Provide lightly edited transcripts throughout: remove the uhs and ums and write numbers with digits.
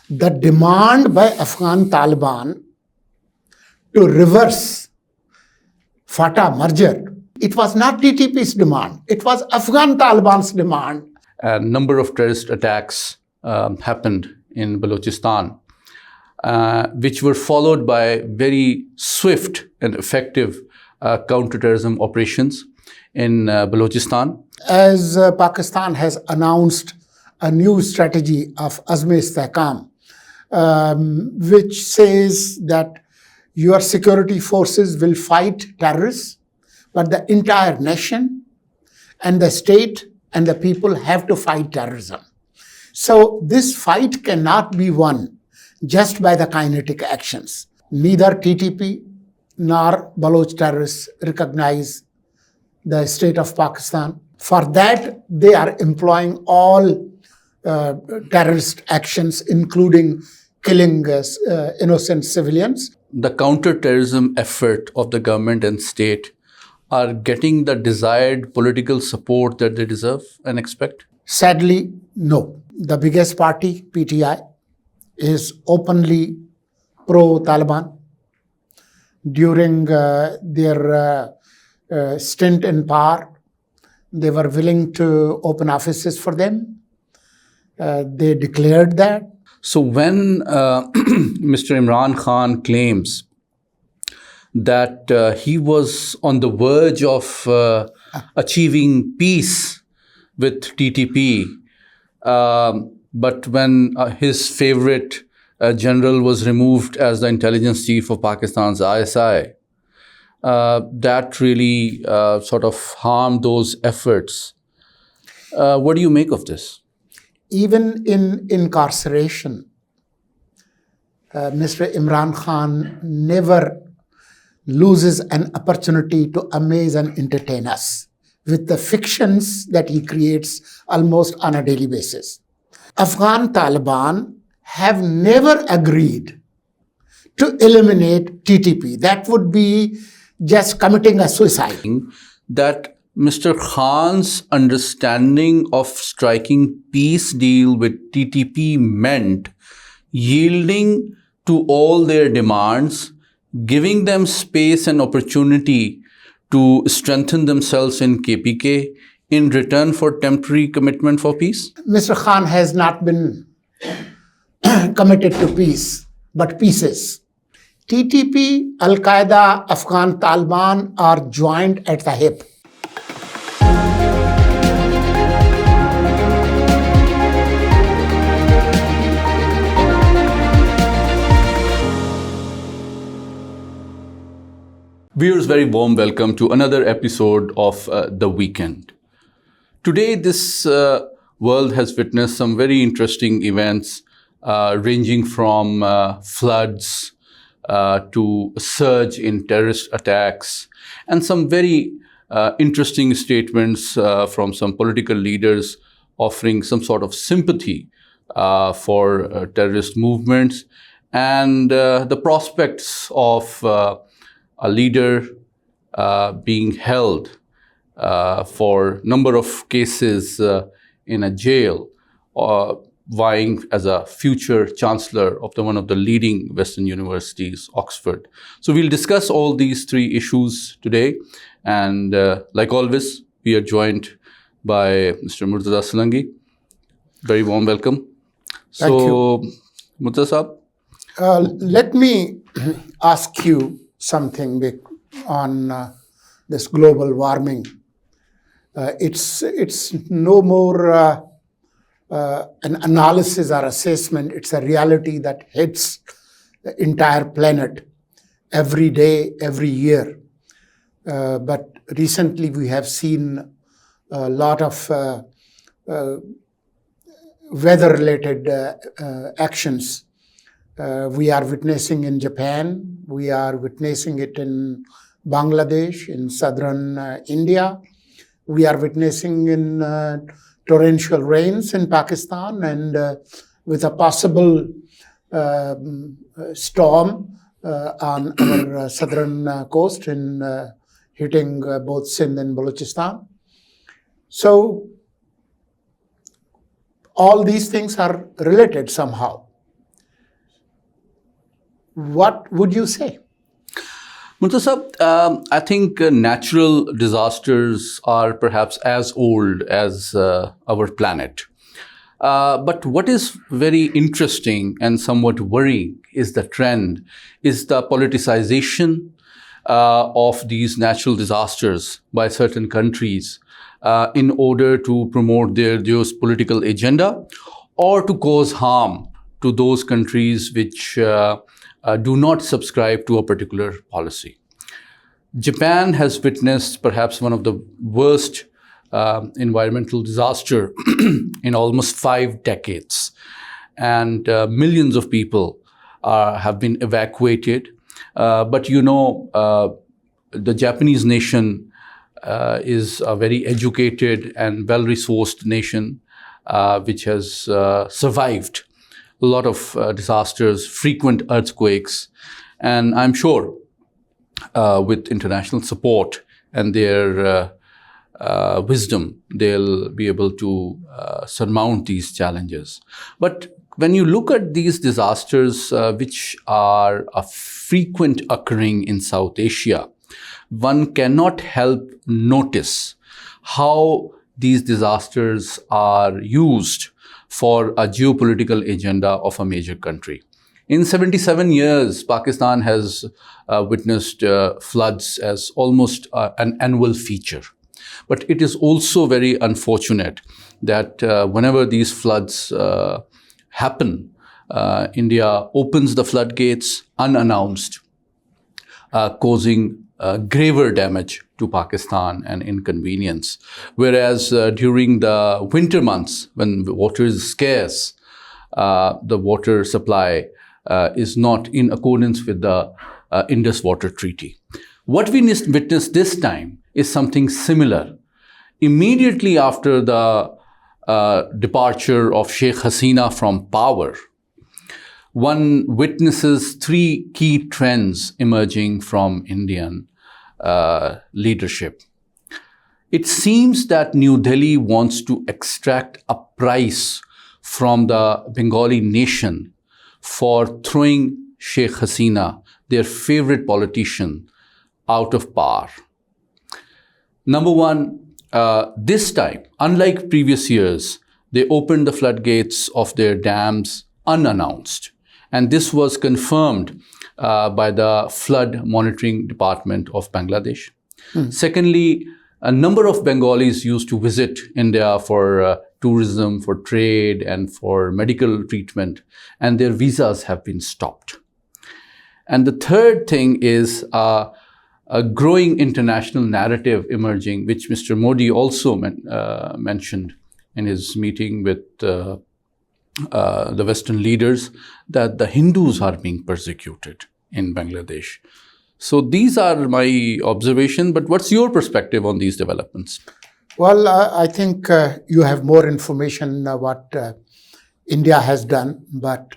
The demand by Afghan Taliban to reverse FATA merger, it was not TTP's demand, it was Afghan Taliban's demand. A number of terrorist attacks happened in Balochistan, which were followed by very swift and effective counterterrorism operations in Balochistan. As Pakistan has announced a new strategy of Azm-e-Istehkam, which says that your security forces will fight terrorists, but the entire nation and the state and the people have to fight terrorism. So this fight cannot be won just by the kinetic actions. Neither TTP nor Baloch terrorists recognize the state of Pakistan. For that, they are employing all terrorist actions, including killing innocent civilians. The counter-terrorism effort of the government and state are getting the desired political support that they deserve and expect? Sadly, no. The biggest party, PTI, is openly pro-Taliban. During their stint in power, they were willing to open offices for them. They declared that. So when Mr. Imran Khan claims that he was on the verge of achieving peace with TTP, but when his favorite general was removed as the intelligence chief of Pakistan's ISI, that really sort of harmed those efforts. What do you make of this? Even in incarceration, Mr. Imran Khan never loses an opportunity to amaze and entertain us with the fictions that he creates almost on a daily basis. Afghan Taliban have never agreed to eliminate TTP. That would be just committing a suicide. That Mr. Khan's understanding of striking peace deal with TTP meant yielding to all their demands, giving them space and opportunity to strengthen themselves in KPK in return for temporary commitment for peace? Mr. Khan has not been committed to peace, but pieces. TTP, Al-Qaeda, Afghan Taliban are joined at the hip. Viewers, very warm welcome to another episode of The Weekend. Today, this world has witnessed some very interesting events ranging from floods to a surge in terrorist attacks and some very interesting statements from some political leaders offering some sort of sympathy for terrorist movements and the prospects of a leader being held for number of cases in a jail, vying as a future chancellor of one of the leading Western universities, Oxford. So we'll discuss all these three issues today. And like always, we are joined by Mr. Murtaza Solangi. Very warm welcome. Thank you. Murtaza, let me ask you something on this global warming. It's no more an analysis or assessment. It's a reality that hits the entire planet every day, every year. But recently we have seen a lot of weather-related actions. We are witnessing in Japan, we are witnessing it in Bangladesh, in southern India. We are witnessing in torrential rains in Pakistan and with a possible storm on our southern coast in hitting both Sindh and Balochistan. So all these things are related somehow. what would you say? Murtaza, I think natural disasters are perhaps as old as our planet. But what is very interesting and somewhat worrying is the trend, is the politicization of these natural disasters by certain countries in order to promote their geopolitical agenda or to cause harm to those countries which do not subscribe to a particular policy. Japan has witnessed perhaps one of the worst environmental disaster in almost 5 decades. And millions of people have been evacuated. But the Japanese nation is a very educated and well-resourced nation which has survived a lot of disasters, frequent earthquakes. And I'm sure with international support and their wisdom, they'll be able to surmount these challenges. But when you look at these disasters, which are frequent occurring in South Asia, one cannot help notice how these disasters are used for a geopolitical agenda of a major country. In 77 years, Pakistan has witnessed floods as almost an annual feature. But it is also very unfortunate that whenever these floods happen, India opens the floodgates unannounced, causing graver damage to Pakistan and inconvenience. Whereas during the winter months, when water is scarce, the water supply is not in accordance with the Indus Water Treaty. What we witnessed this time is something similar. Immediately after the departure of Sheikh Hasina from power, one witnesses 3 key trends emerging from Indian leadership. It seems that New Delhi wants to extract a price from the Bengali nation for throwing Sheikh Hasina, their favorite politician, out of power. Number one, this time, unlike previous years, they opened the floodgates of their dams unannounced. And this was confirmed by the Flood Monitoring Department of Bangladesh. Secondly, a number of Bengalis used to visit India for tourism, for trade, and for medical treatment, and their visas have been stopped. And the third thing is a growing international narrative emerging, which Mr. Modi also mentioned in his meeting with the Western leaders, that the Hindus are being persecuted in Bangladesh. So these are my observations, but what's your perspective on these developments? Well, I think you have more information what India has done, but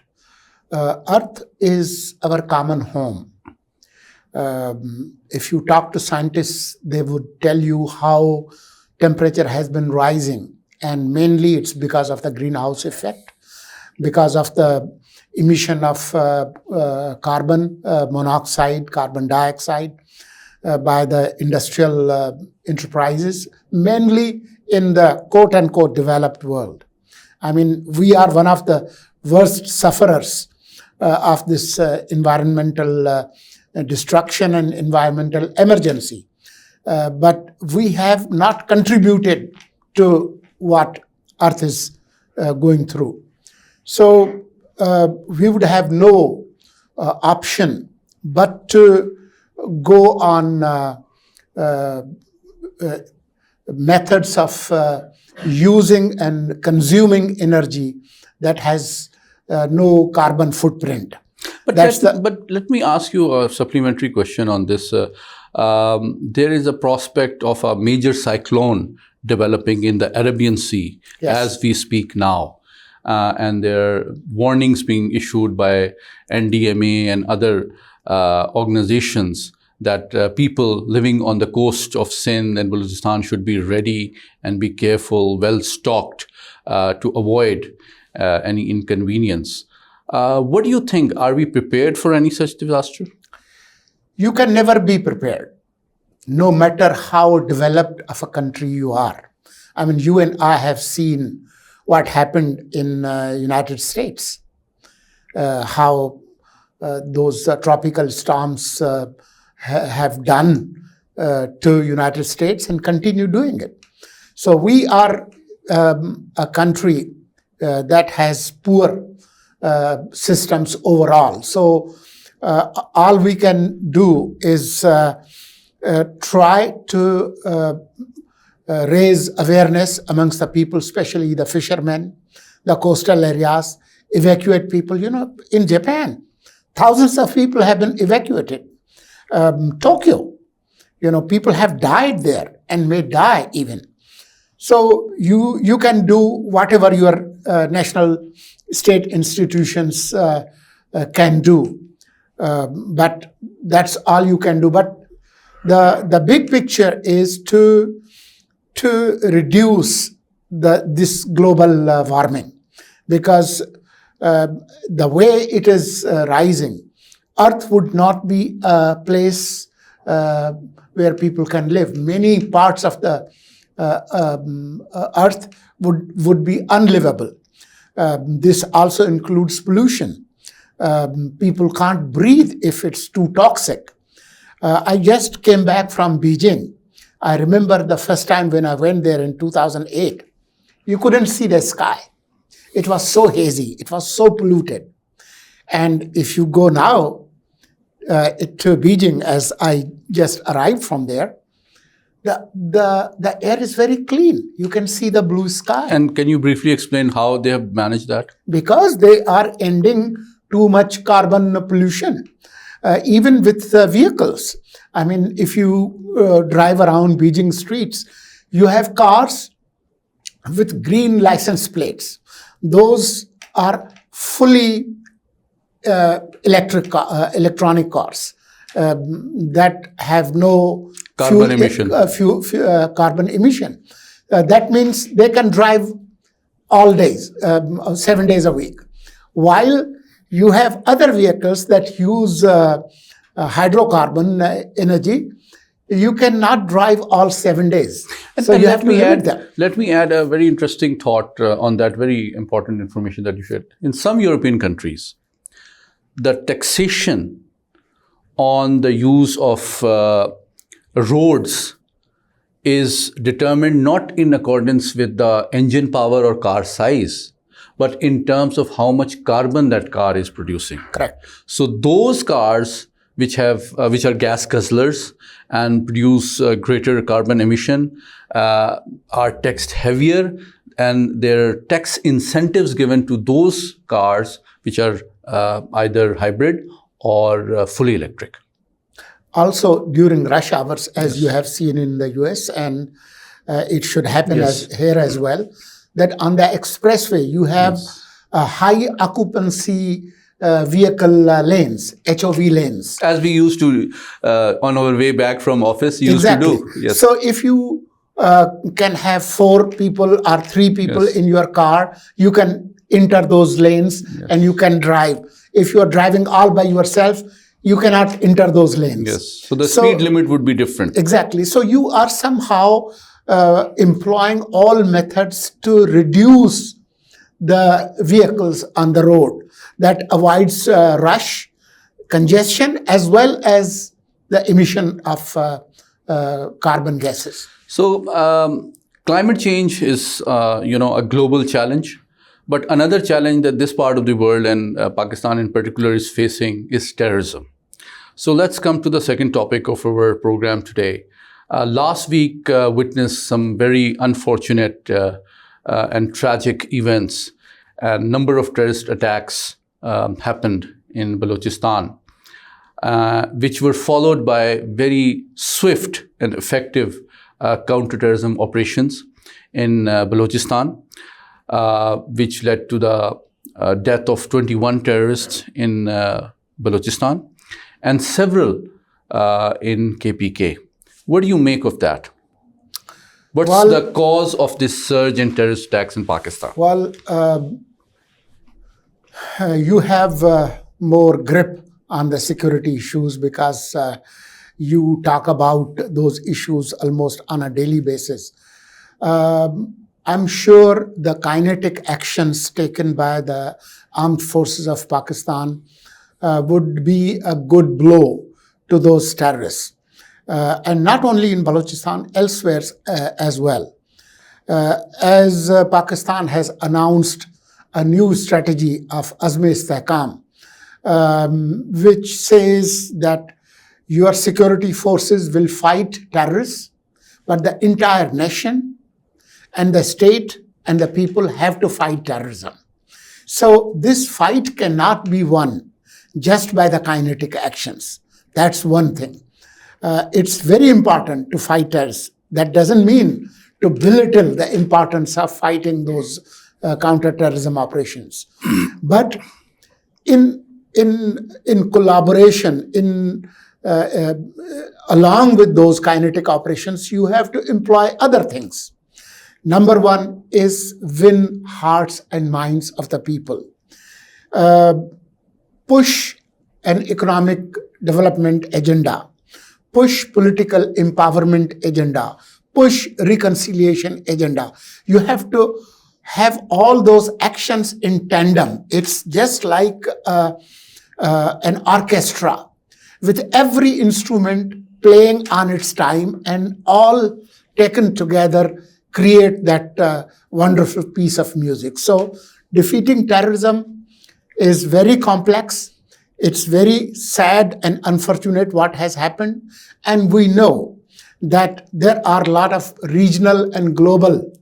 Earth is our common home. If you talk to scientists, they would tell you how temperature has been rising, and mainly it's because of the greenhouse effect, because of the emission of carbon monoxide, carbon dioxide by the industrial enterprises, mainly in the quote-unquote developed world. I mean, we are one of the worst sufferers of this environmental destruction and environmental emergency. But we have not contributed to what Earth is going through. So we would have no option but to go on methods of using and consuming energy that has no carbon footprint. But let me ask you a supplementary question on this. There is a prospect of a major cyclone developing in the Arabian Sea as we speak now. And there are warnings being issued by NDMA and other organizations that people living on the coast of Sindh and Balochistan should be ready and be careful, well stocked to avoid any inconvenience. What do you think? Are we prepared for any such disaster? You can never be prepared, no matter how developed of a country you are. I mean, you and I have seen what happened in United States, how those tropical storms have done to United States and continue doing it. So we are a country that has poor systems overall. So all we can do is try to raise awareness amongst the people, especially the fishermen, the coastal areas, evacuate people. You know, in Japan, thousands of people have been evacuated. Tokyo, you know, people have died there and may die even. So you can do whatever your national state institutions can do, but that's all you can do. But the big picture is to reduce this global warming, because the way it is rising, Earth would not be a place where people can live. Many parts of the Earth would be unlivable. This also includes pollution. People can't breathe if it's too toxic. I just came back from Beijing. I remember the first time when I went there in 2008, you couldn't see the sky. It was so hazy. It was so polluted. And if you go now to Beijing, as I just arrived from there, the air is very clean. You can see the blue sky. And can you briefly explain how they have managed that? Because they are ending too much carbon pollution, even with vehicles. I mean, if you drive around Beijing streets, you have cars with green license plates. Those are fully electronic cars that have no carbon emission. Carbon emission. That means they can drive all days, 7 days a week. While you have other vehicles that use hydrocarbon energy, you cannot drive all 7 days. So you have to limit them. Let me add a very interesting thought on that very important information that you shared. In some European countries, the taxation on the use of roads is determined not in accordance with the engine power or car size, but in terms of how much carbon that car is producing. Correct. So those cars which are gas guzzlers and produce greater carbon emission are taxed heavier, and there are tax incentives given to those cars which are either hybrid or fully electric. Also, during rush hours, as you have seen in the US, and it should happen here as well, that on the expressway, you have high occupancy vehicle lanes, HOV lanes. As we used to, on our way back from office, used to do. Yes. So if you can have 4 people or 3 people in your car, you can enter those lanes and you can drive. If you are driving all by yourself, you cannot enter those lanes. Yes. So the speed limit would be different. Exactly. So you are somehow employing all methods to reduce the vehicles on the road. That avoids rush, congestion, as well as the emission of carbon gases. So climate change is, a global challenge. But another challenge that this part of the world, and Pakistan in particular, is facing is terrorism. So let's come to the second topic of our program today. Last week witnessed some very unfortunate and tragic events. A number of terrorist attacks happened in Balochistan, which were followed by very swift and effective counterterrorism operations in Balochistan, which led to the death of 21 terrorists in Balochistan and several in KPK. What do you make of that? What's the cause of this surge in terrorist attacks in Pakistan? Well, You have more grip on the security issues because you talk about those issues almost on a daily basis. I'm sure the kinetic actions taken by the armed forces of Pakistan would be a good blow to those terrorists. And not only in Balochistan, elsewhere as well. As Pakistan has announced a new strategy of Azm-e-Istehkam, which says that your security forces will fight terrorists, but the entire nation and the state and the people have to fight terrorism. So this fight cannot be won just by the kinetic actions. That's one thing. It's very important to fight terrorists. That doesn't mean to belittle the importance of fighting those counterterrorism operations. But in collaboration, along with those kinetic operations, you have to employ other things. Number one is win hearts and minds of the people. Push an economic development agenda. Push political empowerment agenda. Push reconciliation agenda. You have to have all those actions in tandem. It's just like an orchestra with every instrument playing on its time and all taken together create that wonderful piece of music. So defeating terrorism is very complex. It's very sad and unfortunate what has happened. And we know that there are a lot of regional and global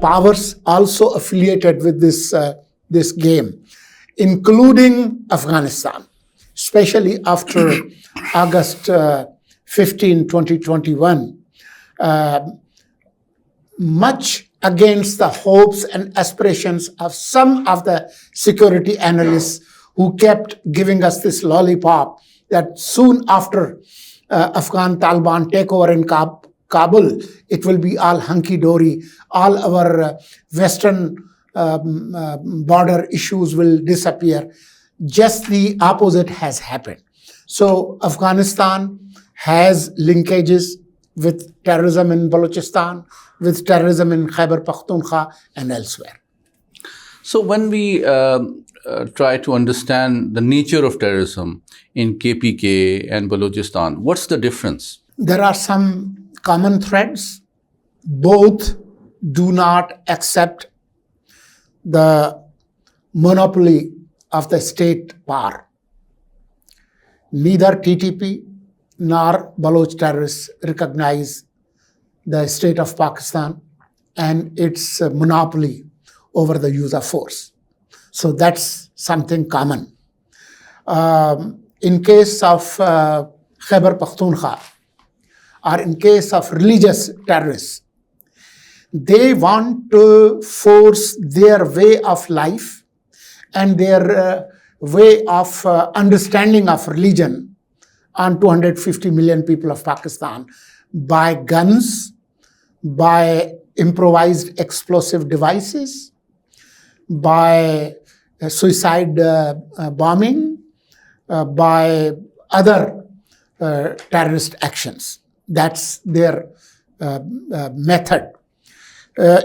powers also affiliated with this game, including Afghanistan, especially after August 15, 2021. Much against the hopes and aspirations of some of the security analysts who kept giving us this lollipop that soon after Afghan Taliban takeover in Kabul, it will be all hunky-dory, all our Western border issues will disappear. Just the opposite has happened. So Afghanistan has linkages with terrorism in Balochistan, with terrorism in Khyber Pakhtunkhwa and elsewhere. So when we try to understand the nature of terrorism in KPK and Balochistan, what's the difference? There are some common threads. Both do not accept the monopoly of the state power. Neither TTP nor Baloch terrorists recognize the state of Pakistan and its monopoly over the use of force. So that's something common. In case of Khyber Pakhtunkhwa, or in case of religious terrorists, they want to force their way of life and their way of understanding of religion on 250 million people of Pakistan by guns, by improvised explosive devices, by suicide bombing, by other terrorist actions. That's their method.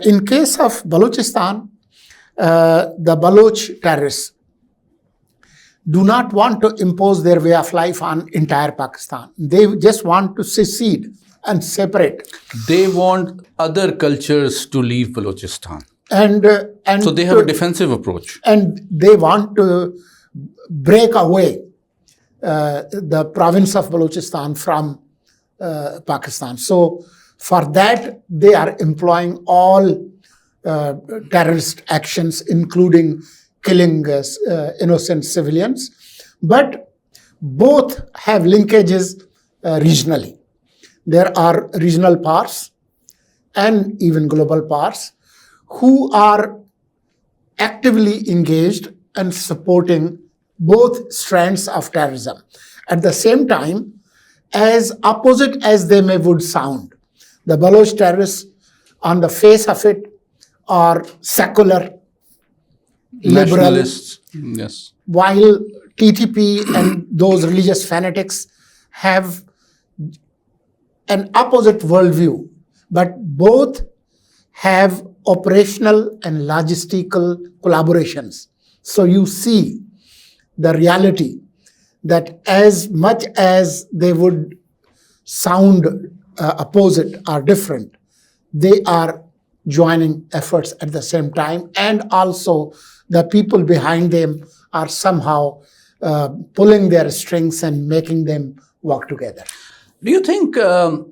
In case of Balochistan, the Baloch terrorists do not want to impose their way of life on entire Pakistan. They just want to secede and separate. They want other cultures to leave Balochistan. And so they have a defensive approach. And they want to break away the province of Balochistan from Pakistan. So for that, they are employing all terrorist actions, including killing innocent civilians. But both have linkages regionally. There are regional powers and even global powers who are actively engaged and supporting both strands of terrorism. At the same time, as opposite as they would sound, the Baloch terrorists, on the face of it, are secular, liberal, Nationalists. Yes. while TTP and those religious fanatics have an opposite worldview, but both have operational and logistical collaborations. So you see the reality that as much as they would sound opposite or different, they are joining efforts at the same time, and also the people behind them are somehow pulling their strings and making them work together. Do you think the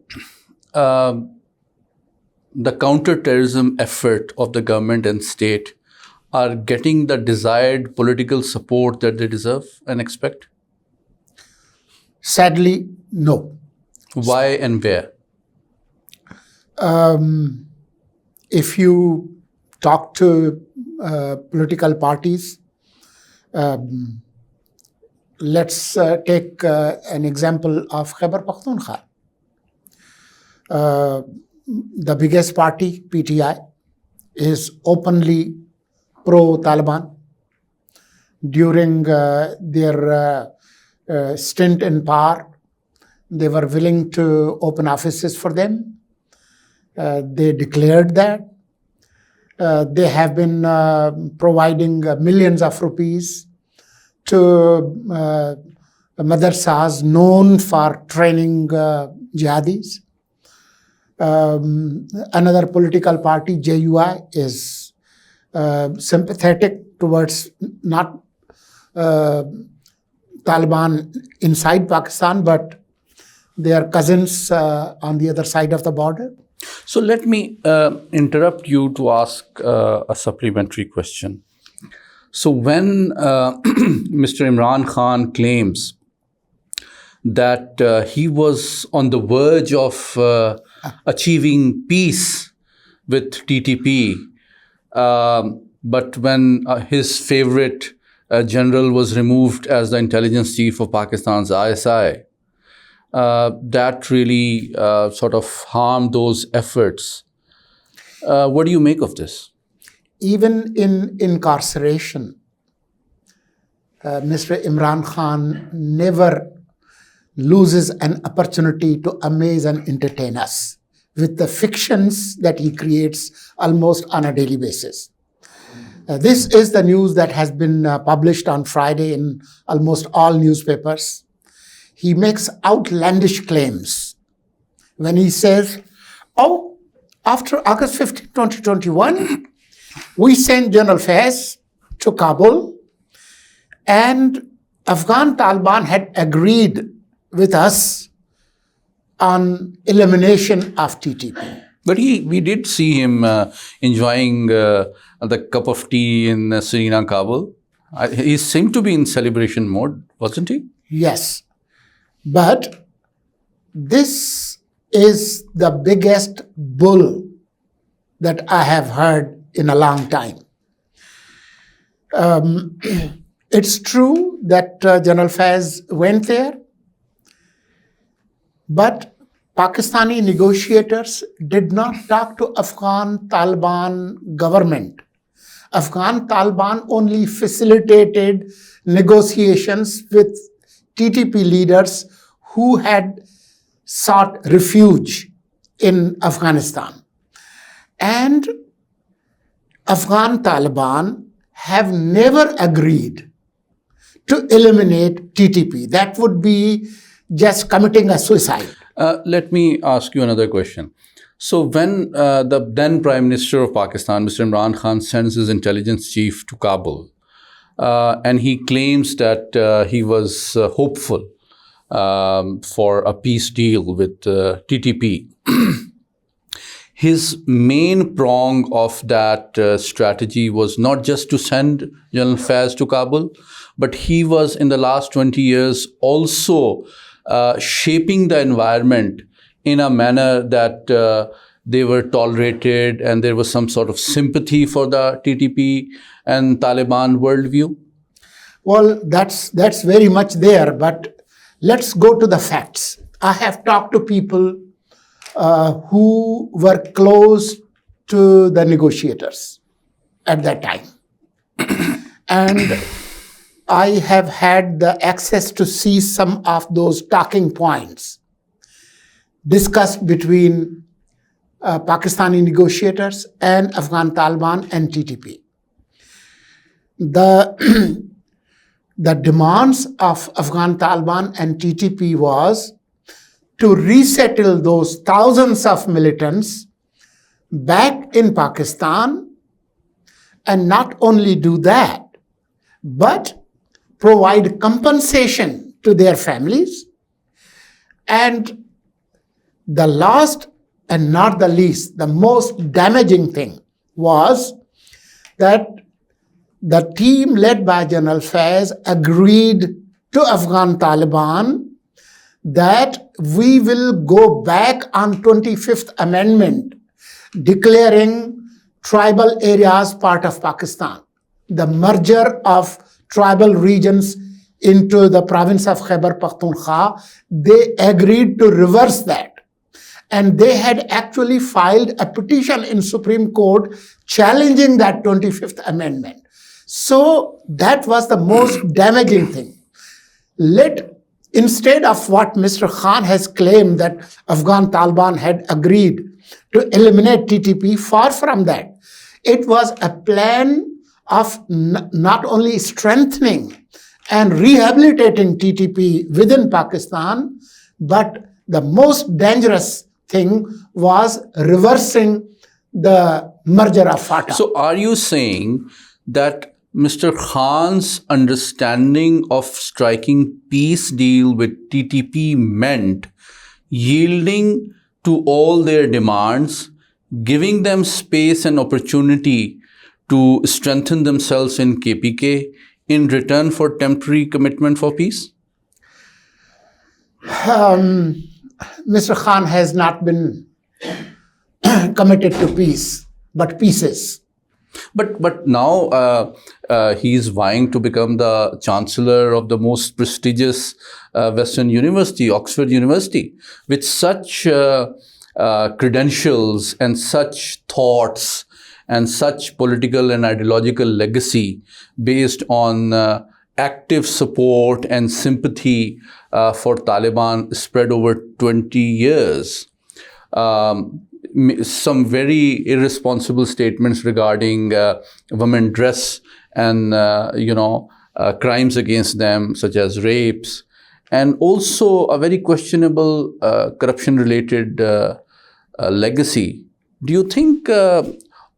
counter-terrorism effort of the government and state are getting the desired political support that they deserve and expect? Sadly, no. Why and where? If you talk to political parties, let's take an example of Khyber Pakhtunkhwa. The biggest party, PTI, is openly pro-Taliban. During their stint in power, they were willing to open offices for them. They declared that. They have been providing millions of rupees to madrasas known for training jihadis. Another political party, JUI, is sympathetic towards not Taliban inside Pakistan, but their cousins on the other side of the border. So let me interrupt you to ask a supplementary question. So when Mr. Imran Khan claims that he was on the verge of achieving peace with TTP, but when his favorite general was removed as the intelligence chief of Pakistan's ISI, that really sort of harmed those efforts. What do you make of this? Even in incarceration, Mr. Imran Khan never loses an opportunity to amaze and entertain us with the fictions that he creates almost on a daily basis. This is the news that has been published on Friday in almost all newspapers. He makes outlandish claims when he says, oh, after August 15, 2021, we sent General Faiz to Kabul, and Afghan Taliban had agreed with us on elimination of TTP. But we did see him enjoying the cup of tea in Serena, Kabul. He seemed to be in celebration mode, wasn't he? Yes. But this is the biggest bull that I have heard in a long time. It's true that General Faiz went there, but Pakistani negotiators did not talk to Afghan Taliban government. Afghan Taliban only facilitated negotiations with TTP leaders who had sought refuge in Afghanistan. And Afghan Taliban have never agreed to eliminate TTP. That would be just committing a suicide. Let me ask you another question. So when the then Prime Minister of Pakistan, Mr. Imran Khan, sends his intelligence chief to Kabul, and he claims that he was hopeful for a peace deal with TTP, his main prong of that strategy was not just to send General Faiz to Kabul, but he was in the last 20 years also shaping the environment in a manner that they were tolerated and there was some sort of sympathy for the TTP and Taliban worldview? Well, that's very much there, but let's go to the facts. I have talked to people who were close to the negotiators at that time. and I have had the access to see some of those talking points discussed between Pakistani negotiators and Afghan Taliban and TTP. The demands of Afghan Taliban and TTP was to resettle those thousands of militants back in Pakistan, and not only do that, but provide compensation to their families. And the last and not the least, the most damaging thing was that the team led by General Faiz agreed to Afghan Taliban that we will go back on 25th Amendment, declaring tribal areas part of Pakistan. The merger of tribal regions into the province of Khyber Pakhtunkhwa, they agreed to reverse that. And they had actually filed a petition in Supreme Court challenging that 25th Amendment. So that was the most damaging thing. Instead of what Mr. Khan has claimed that Afghan Taliban had agreed to eliminate TTP, far from that. It was a plan of not only strengthening and rehabilitating TTP within Pakistan, but the most dangerous thing was reversing the merger of FATA. So are you saying that Mr. Khan's understanding of striking peace deal with TTP meant yielding to all their demands, giving them space and opportunity to strengthen themselves in KPK in return for temporary commitment for peace? Mr. Khan has not been committed to peace, but pieces. But now he's vying to become the Chancellor of the most prestigious Western university, Oxford University, with such credentials and such thoughts and such political and ideological legacy based on active support and sympathy for Taliban spread over 20 years. Some very irresponsible statements regarding women dress and, crimes against them, such as rapes, and also a very questionable corruption-related legacy. Do you think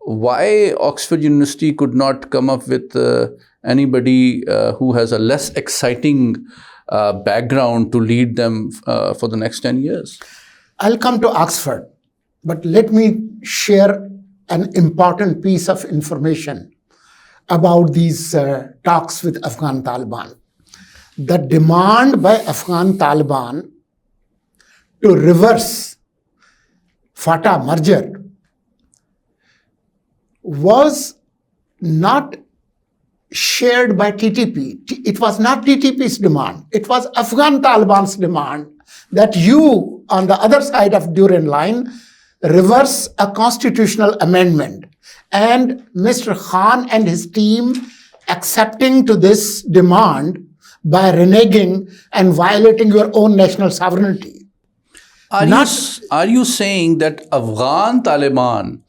why Oxford University could not come up with anybody who has a less exciting background to lead them for the next 10 years? I'll come to Oxford, but let me share an important piece of information about these talks with Afghan Taliban. The demand by Afghan Taliban to reverse FATA merger was not shared by TTP. It was not TTP's demand. It was Afghan Taliban's demand that you, on the other side of Durand line, reverse a constitutional amendment. And Mr. Khan and his team accepting to this demand by reneging and violating your own national sovereignty. Are you saying that Afghan Taliban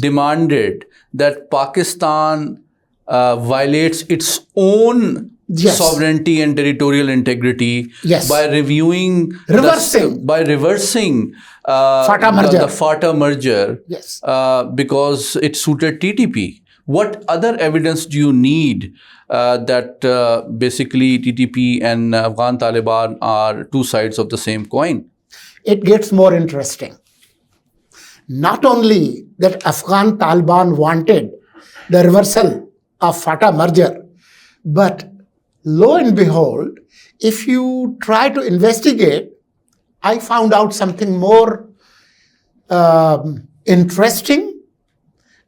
demanded that Pakistan violates its own sovereignty and territorial integrity by reviewing, reversing the FATA merger because it suited TTP? What other evidence do you need that basically TTP and Afghan Taliban are two sides of the same coin? It gets more interesting. Not only that Afghan Taliban wanted the reversal of FATA merger, but lo and behold, if you try to investigate, I found out something more interesting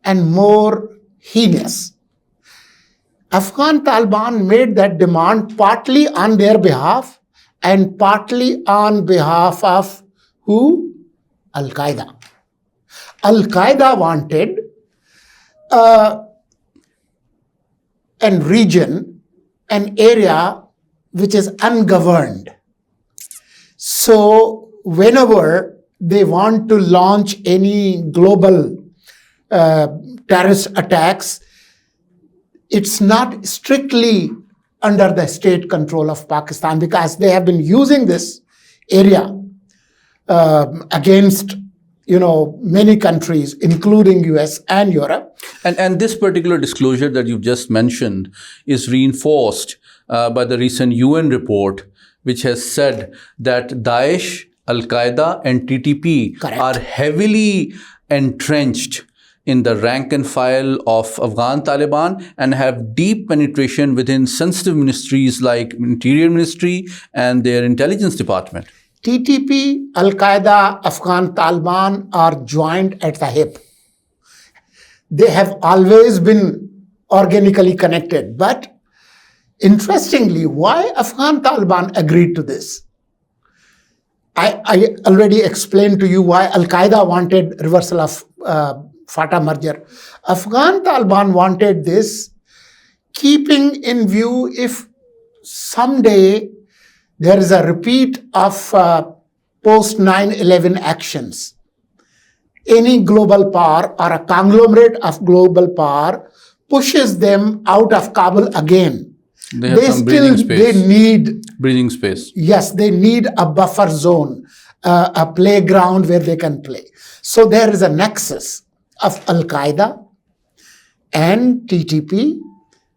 and more heinous. Afghan Taliban made that demand partly on their behalf and partly on behalf of who? Al-Qaeda. Al-Qaeda wanted and region, an area which is ungoverned. So whenever they want to launch any global terrorist attacks, it's not strictly under the state control of Pakistan, because they have been using this area against many countries, including US and Europe. And this particular disclosure that you've just mentioned is reinforced by the recent UN report, which has said that Daesh, Al-Qaeda and TTP Correct. are heavily entrenched in the rank and file of Afghan Taliban and have deep penetration within sensitive ministries like Interior Ministry and their intelligence department. TTP, Al-Qaeda, Afghan Taliban are joined at the hip. They have always been organically connected. But interestingly, why Afghan Taliban agreed to this? I already explained to you why Al-Qaeda wanted reversal of FATA merger. Afghan Taliban wanted this, keeping in view if someday there is a repeat of post 9/11 actions. Any global power or a conglomerate of global power pushes them out of Kabul again. They have some breathing space. They need breathing space. Yes, they need a buffer zone, a playground where they can play. So there is a nexus of Al-Qaeda and TTP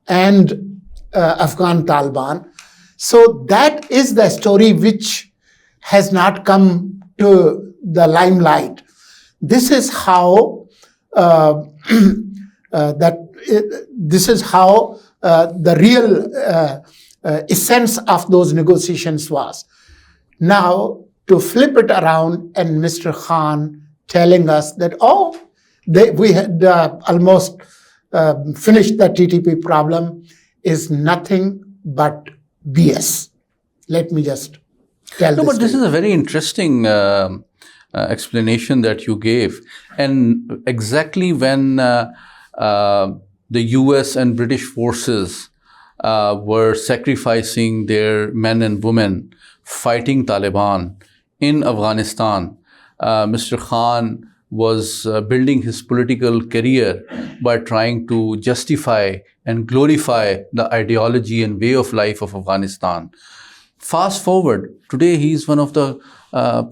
and Afghan Taliban. So that is the story which has not come to the limelight. This is how the real essence of those negotiations was. Now, to flip it around and Mr. Khan telling us that, we had almost finished the TTP problem is nothing but BS. Let me just tell No, this but this to is a very interesting explanation that you gave. And exactly when the US and British forces were sacrificing their men and women fighting Taliban in Afghanistan, Mr. Khan was building his political career by trying to justify and glorify the ideology and way of life of Afghanistan. Fast forward, today he is one of the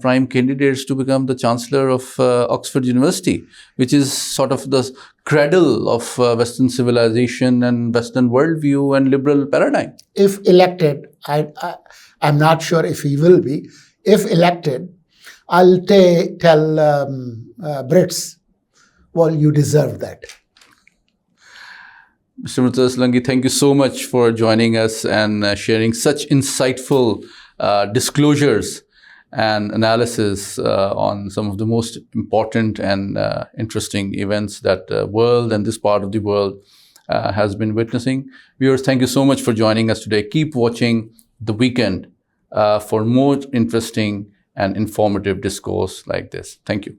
prime candidates to become the Chancellor of Oxford University, which is sort of the cradle of Western civilization and Western worldview and liberal paradigm. If elected, I'm not sure if he will be. If elected, I'll tell Brits, well, you deserve that. Mr. Murtaza Solangi, thank you so much for joining us and sharing such insightful disclosures and analysis on some of the most important and interesting events that the world and this part of the world has been witnessing. Viewers, thank you so much for joining us today. Keep watching The Weekend for more interesting and informative discourse like this. Thank you.